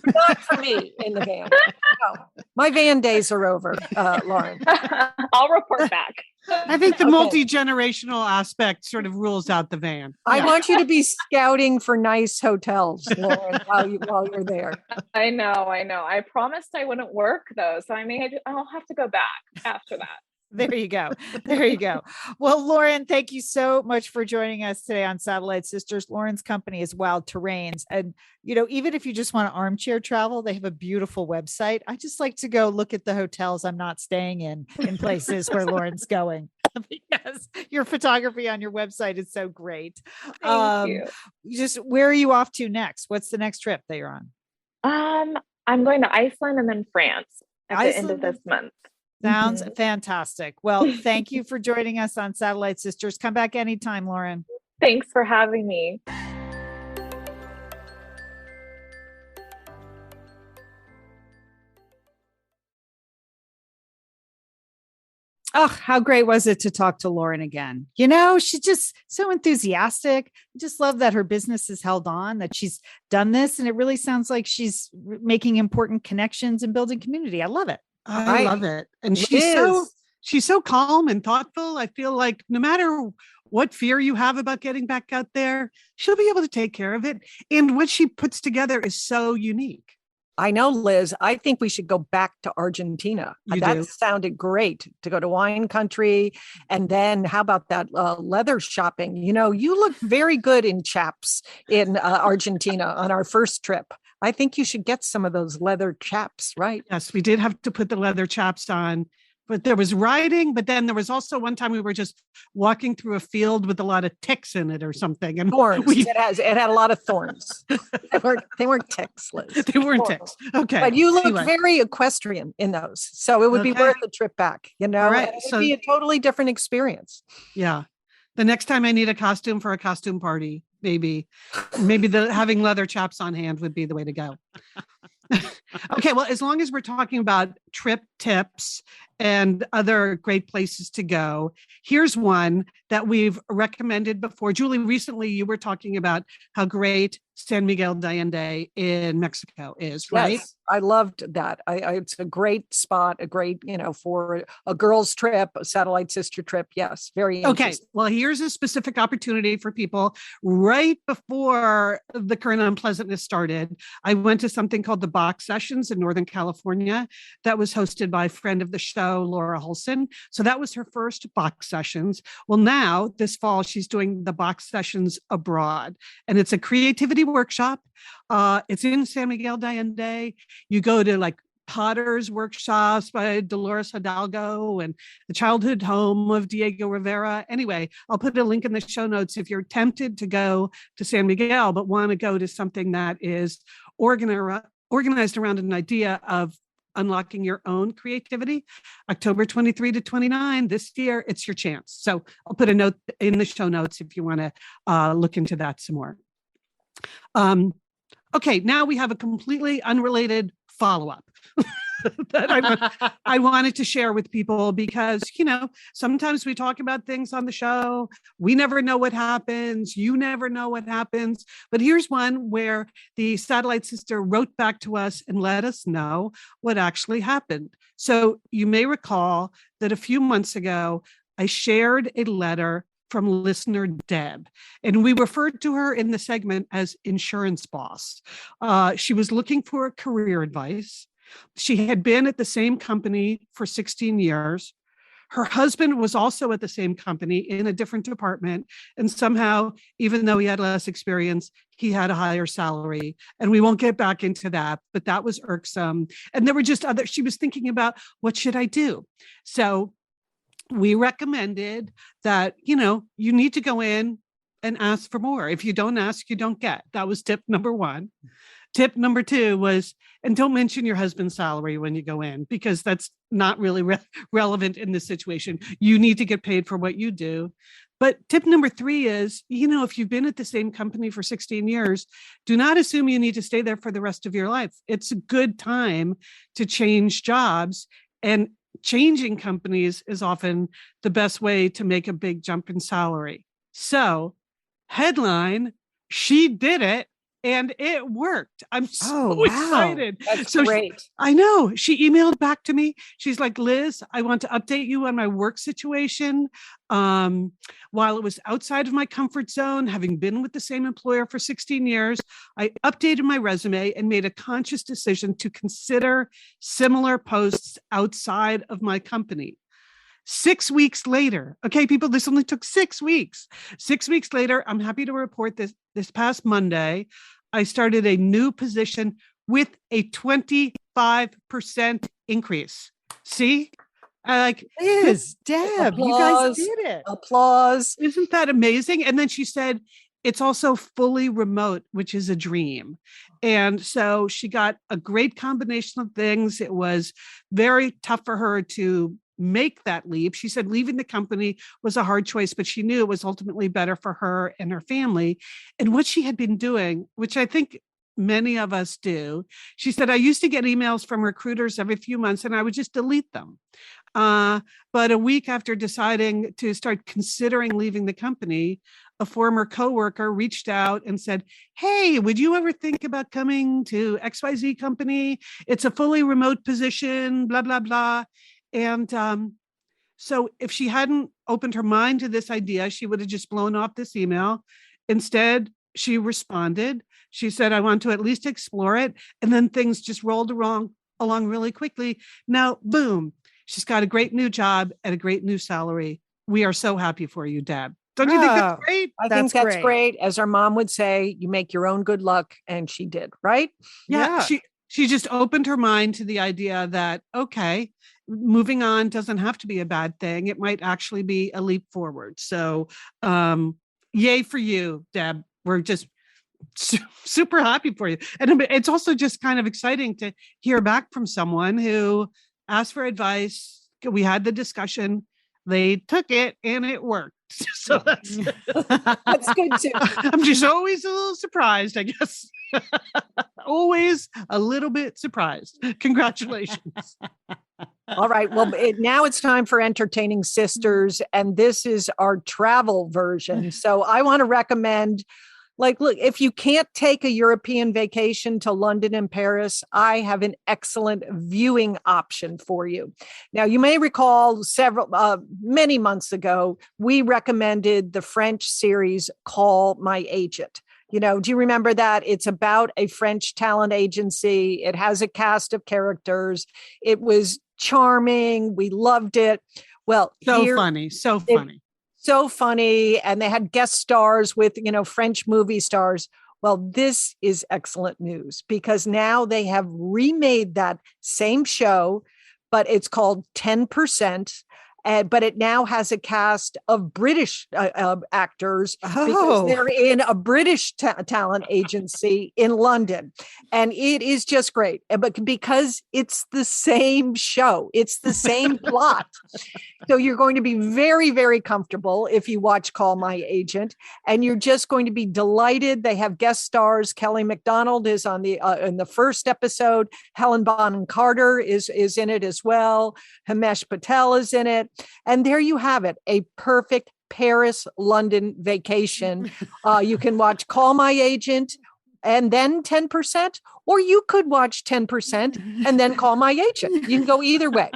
Not for me in the van. No, my van days are over, Lauren. I'll report back. I think the multi-generational aspect sort of rules out the van. I want you to be scouting for nice hotels, Lauren, while you're there. I know. I promised I wouldn't work though, so I'll have to go back after that. There you go. Well, Lauren, thank you so much for joining us today on Satellite Sisters. Lauren's company is Wild Terrains. And, even if you just want to armchair travel, they have a beautiful website. I just like to go look at the hotels I'm not staying in places where Lauren's going, because your photography on your website is so great. Thank you. Just where are you off to next? What's the next trip that you're on? I'm going to Iceland and then France at the end of this month. Sounds fantastic. Well, thank you for joining us on Satellite Sisters. Come back anytime, Lauren. Thanks for having me. Oh, how great was it to talk to Lauren again? She's just so enthusiastic. I just love that her business has held on, that she's done this. And it really sounds like she's making important connections and building community. I love it. I love it. And she's so calm and thoughtful. I feel like no matter what fear you have about getting back out there, she'll be able to take care of it. And what she puts together is so unique. I know, Liz. I think we should go back to Argentina. That sounded great, to go to wine country. And then how about that leather shopping? You look very good in chaps in Argentina on our first trip. I think you should get some of those leather chaps, right? Yes, we did have to put the leather chaps on, but there was riding. But then there was also one time we were just walking through a field with a lot of ticks in it or something. And thorns. It had a lot of thorns. They weren't ticks, Liz. They weren't ticks. Okay. But you look very equestrian in those. So it would be worth the trip back, Right. It would be a totally different experience. Yeah. The next time I need a costume for a costume party, maybe having leather chaps on hand would be the way to go. Okay. Well, as long as we're talking about trip tips and other great places to go. Here's one that we've recommended before. Julie, recently you were talking about how great San Miguel de Allende in Mexico is, right? Yes, I loved that. It's a great spot, a great, for a girls' trip, a satellite sister trip. Yes, very interesting. Okay, well, here's a specific opportunity for people. Right before the current unpleasantness started, I went to something called the Box Sessions in Northern California that was hosted by a friend of the show, Laura Holson. So that was her first Box Sessions. Well, now this fall, she's doing the Box Sessions abroad, and it's a creativity workshop. It's in San Miguel de Allende. You go to like Potter's workshops by Dolores Hidalgo and the childhood home of Diego Rivera. Anyway, I'll put a link in the show notes if you're tempted to go to San Miguel, but want to go to something that is organized around an idea of unlocking your own creativity. October 23 to 29 this year, it's your chance. So I'll put a note in the show notes if you want to look into that some more. Okay, now we have a completely unrelated follow-up that I wanted to share with people because, sometimes we talk about things on the show. We never know what happens. You never know what happens. But here's one where the satellite sister wrote back to us and let us know what actually happened. So you may recall that a few months ago, I shared a letter from listener Deb, and we referred to her in the segment as Insurance Boss. She was looking for career advice. She had been at the same company for 16 years. Her husband was also at the same company in a different department. And somehow, even though he had less experience, he had a higher salary. And we won't get back into that, but that was irksome. And there were just she was thinking about, what should I do? So we recommended that, you need to go in and ask for more. If you don't ask, you don't get. That was tip number one. Tip number two was, and don't mention your husband's salary when you go in, because that's not really relevant in this situation. You need to get paid for what you do. But tip number three is, if you've been at the same company for 16 years, do not assume you need to stay there for the rest of your life. It's a good time to change jobs, and changing companies is often the best way to make a big jump in salary. So, headline, she did it and it worked. I'm so excited. That's great. I know. She emailed back to me. She's like, Liz, I want to update you on my work situation. While it was outside of my comfort zone, having been with the same employer for 16 years, I updated my resume and made a conscious decision to consider similar posts outside of my company. 6 weeks later, okay, people, this only took 6 weeks. 6 weeks later, I'm happy to report this past Monday, I started a new position with a 25% increase. See? Deb, Applause, you guys did it. Applause. Isn't that amazing? And then she said, it's also fully remote, which is a dream. And so she got a great combination of things. It was very tough for her to make that leap. She said leaving the company was a hard choice, but she knew it was ultimately better for her and her family. And what she had been doing, which I think many of us do, she said, I used to get emails from recruiters every few months and I would just delete them. But a week after deciding to start considering leaving the company, a former coworker reached out and said, hey, would you ever think about coming to XYZ company? It's a fully remote position, blah, blah, blah. And so if she hadn't opened her mind to this idea, she would have just blown off this email. Instead, she responded. She said, I want to at least explore it. And then things just rolled along really quickly. Now, boom, she's got a great new job at a great new salary. We are so happy for you, Deb. Don't you think that's great? I think that's great. As our mom would say, you make your own good luck. And she did, right? Yeah. She just opened her mind to the idea that, okay, moving on doesn't have to be a bad thing. It might actually be a leap forward. So yay for you, Deb. We're just super happy for you. And it's also just kind of exciting to hear back from someone who asked for advice. We had the discussion. They took it and it worked. So that's good too. I'm just always a little surprised, I guess. Always a little bit surprised. Congratulations. All right. Well, now it's time for Entertaining Sisters, and this is our travel version. So I want to recommend, like, look, if you can't take a European vacation to London and Paris, I have an excellent viewing option for you. Now, you may recall many months ago, we recommended the French series Call My Agent. Do you remember that? It's about a French talent agency. It has a cast of characters. It was charming. We loved it. Well, so funny. So funny. And they had guest stars with, French movie stars. Well, this is excellent news because now they have remade that same show, but it's called 10%. But it now has a cast of British actors because they're in a British talent agency in London. And it is just great. But because it's the same show, it's the same plot. So you're going to be very, very comfortable if you watch Call My Agent, and you're just going to be delighted. They have guest stars. Kelly MacDonald is on in the first episode. Helen Bonham Carter is in it as well. Himesh Patel is in it. And there you have it, a perfect Paris-London vacation. You can watch Call My Agent and then 10%, or you could watch 10% and then Call My Agent. You can go either way.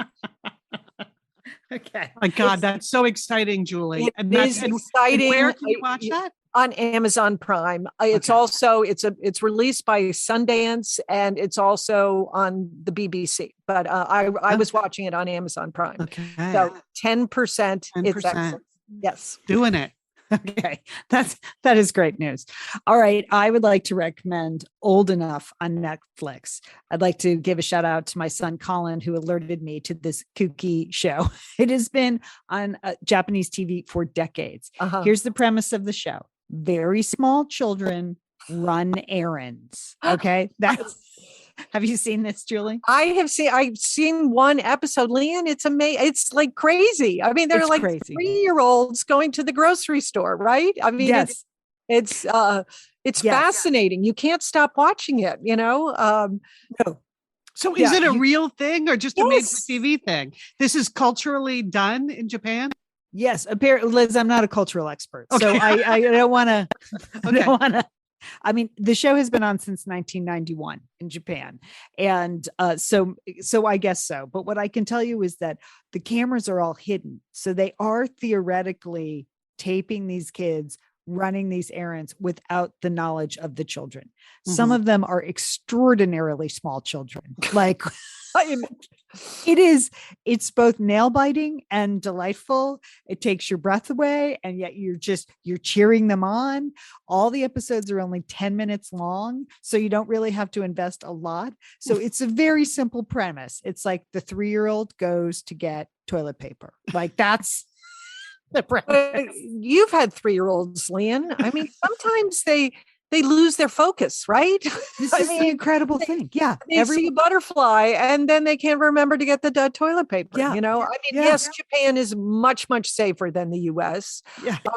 Okay. My God, that's so exciting, Julie. And that's exciting. And where can you watch that? On Amazon Prime. It's also it's released by Sundance, and it's also on the BBC. But I was watching it on Amazon Prime. Okay. So 10%. It's excellent. Yes. Doing it. Okay. That is great news. All right. I would like to recommend Old Enough on Netflix. I'd like to give a shout out to my son, Colin, who alerted me to this kooky show. It has been on Japanese TV for decades. Here's the premise of the show. Very small children run errands. Okay. Have you seen this, Julie? I've seen one episode, Leanne. It's amazing. It's like crazy. I mean, they're like crazy 3-year-olds going to the grocery store, right? I mean, yes. It's fascinating. You can't stop watching it, No. So is it a real thing or just a made-for-TV thing? This is culturally done in Japan? Yes. Apparently, Liz, I'm not a cultural expert. Okay. So I don't want to, I mean, the show has been on since 1991 in Japan. And so I guess so. But what I can tell you is that the cameras are all hidden. So they are theoretically taping these kids running these errands without the knowledge of the children. Mm-hmm. Some of them are extraordinarily small children. Like it's both nail biting and delightful. It takes your breath away, and yet you're cheering them on. All the episodes are only 10 minutes long, so you don't really have to invest a lot. So it's a very simple premise. It's like the 3-year-old goes to get toilet paper. Like that's you've had 3-year-olds, Leanne. I mean, sometimes they lose their focus, right? This is the incredible thing. Yeah. They see a butterfly and then they can't remember to get the toilet paper. Yeah. I mean, yes, Japan is much, much safer than the US,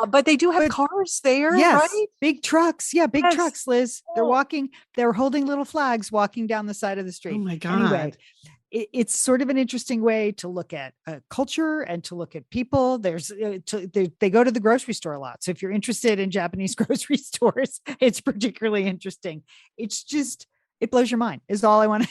but they do have cars there, right? Big trucks. Yeah. Big trucks, Liz. They're holding little flags walking down the side of the street. Oh my God. Anyway, it's sort of an interesting way to look at culture and to look at people. They go to the grocery store a lot. So if you're interested in Japanese grocery stores, it's particularly interesting. It blows your mind is all I want to,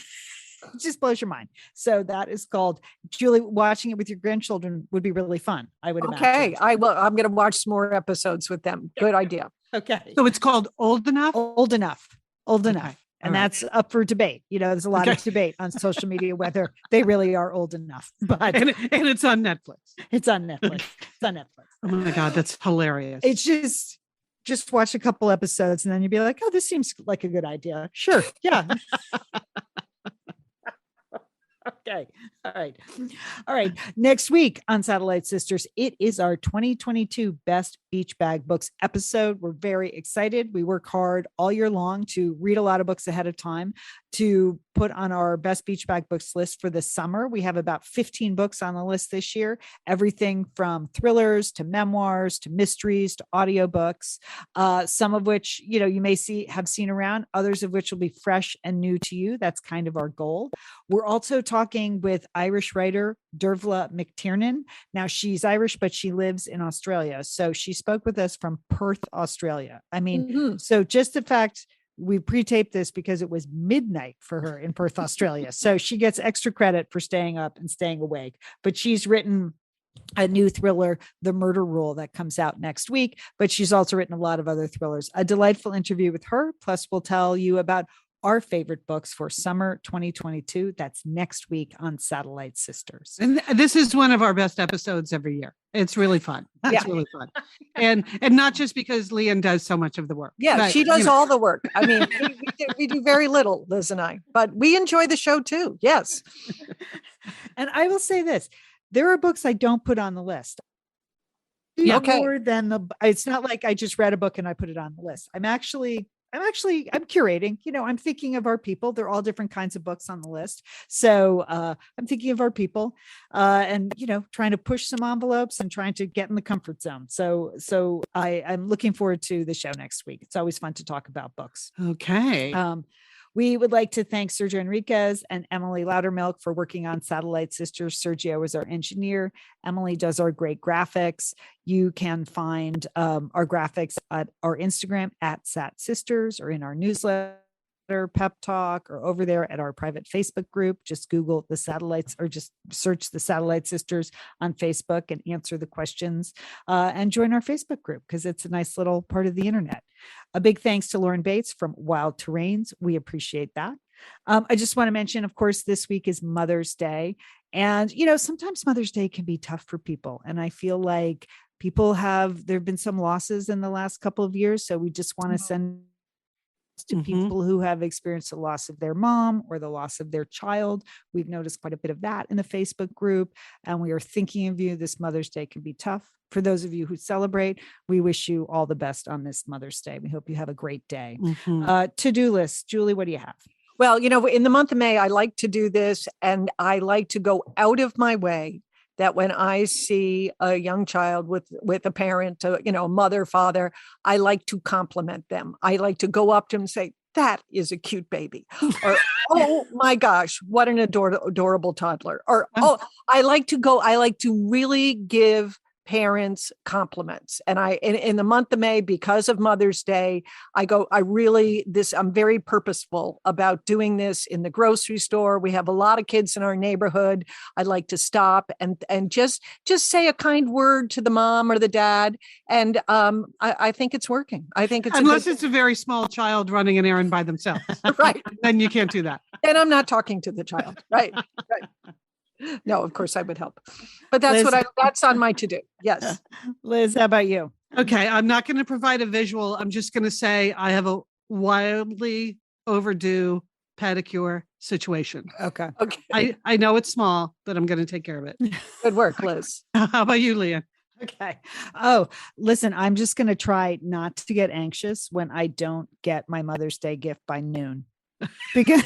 it just blows your mind. So that is called, Julie, watching it with your grandchildren would be really fun. I would imagine. Okay. I'm going to watch some more episodes with them. Good idea. Okay. So it's called Old Enough? Old Enough. Okay. And that's up for debate. There's a lot of debate on social media whether they really are old enough. But and it's on Netflix. It's on Netflix. Oh my God, that's hilarious. It's just watch a couple episodes and then you'd be like, oh, this seems like a good idea. Sure. Yeah. Okay. All right. Next week on Satellite Sisters, it is our 2022 Best Beach Bag Books episode. We're very excited. We work hard all year long to read a lot of books ahead of time to put on our Best Beach Bag Books list for the summer. We have about 15 books on the list this year, everything from thrillers to memoirs to mysteries to audiobooks, some of which, you may have seen around, others of which will be fresh and new to you. That's kind of our goal. We're also talking with Irish writer Dervla McTiernan. Now she's Irish, but she lives in Australia. So she spoke with us from Perth, Australia. I mean, so just the fact we pre-taped this because it was midnight for her in Perth, Australia. So she gets extra credit for staying up and staying awake, but she's written a new thriller, The Murder Rule, that comes out next week, but she's also written a lot of other thrillers. A delightful interview with her. Plus we'll tell you about our favorite books for summer 2022. That's next week on Satellite Sisters. And this is one of our best episodes every year. It's really fun. It's really fun. And not just because Leanne does so much of the work. Yeah, but, she does all the work. I mean, we do very little, Liz and I, but we enjoy the show too. Yes. And I will say this, there are books I don't put on the list. More than it's not like I just read a book and I put it on the list. I'm curating, I'm thinking of our people. They're all different kinds of books on the list. So I'm thinking of our people and, trying to push some envelopes and trying to get in the comfort zone. So I'm looking forward to the show next week. It's always fun to talk about books. Okay. We would like to thank Sergio Enriquez and Emily Loudermilk for working on Satellite Sisters. Sergio is our engineer. Emily does our great graphics. You can find our graphics at our Instagram at Sat Sisters or in our newsletter, Pep Talk, or over there at our private Facebook group. Just Google the Satellites or just search the Satellite Sisters on Facebook and answer the questions and join our Facebook group because it's a nice little part of the internet. A big thanks to Lauren Bates from Wild Terrains. We appreciate that. I just want to mention, of course, this week is Mother's Day. And, sometimes Mother's Day can be tough for people. And I feel like there have been some losses in the last couple of years. So we just want to send to people who have experienced the loss of their mom or the loss of their child. We've noticed quite a bit of that in the Facebook group, and we are thinking of you. This Mother's Day can be tough. For those of you who celebrate, we wish you all the best on this Mother's Day. We hope you have a great day. To-do list. Julie, what do you have? Well, in the month of May, I like to do this, and I like to go out of my way that when I see a young child with a parent, a mother, father, I like to compliment them. I like to go up to them and say, that is a cute baby. Or, oh my gosh, what an adorable toddler. Or, I like to really give parents compliments. And in the month of May, because of Mother's Day, I'm very purposeful about doing this in the grocery store. We have a lot of kids in our neighborhood. I like to stop and just say a kind word to the mom or the dad. And I think it's working. I think it's unless it's a very small child running an errand by themselves. Right. Then you can't do that. And I'm not talking to the child. Right. No, of course I would help, but that's Liz, that's on my to-do. Yes. Liz, how about you? Okay. I'm not going to provide a visual. I'm just going to say I have a wildly overdue pedicure situation. Okay. I know it's small, but I'm going to take care of it. Good work, Liz. How about you, Leah? Okay. Oh, listen, I'm just going to try not to get anxious when I don't get my Mother's Day gift by noon. Because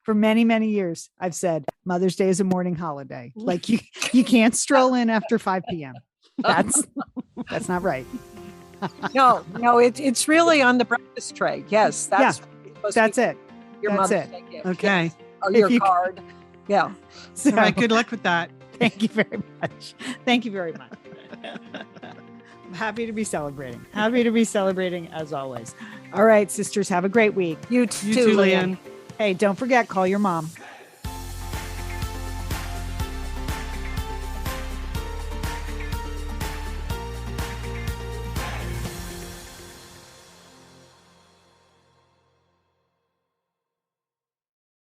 for many, many years, I've said Mother's Day is a morning holiday. Like you can't stroll in after 5 p.m. That's not right. No, it's really on the breakfast tray. Yes, that's it. Your Mother's Day gift. Okay. Yes. Or your card. Yeah. So, all right. Good luck with that. Thank you very much. Thank you very much. I'm happy to be celebrating. Happy to be celebrating as always. All right, sisters, have a great week. You too, Leanne. Hey, don't forget, call your mom.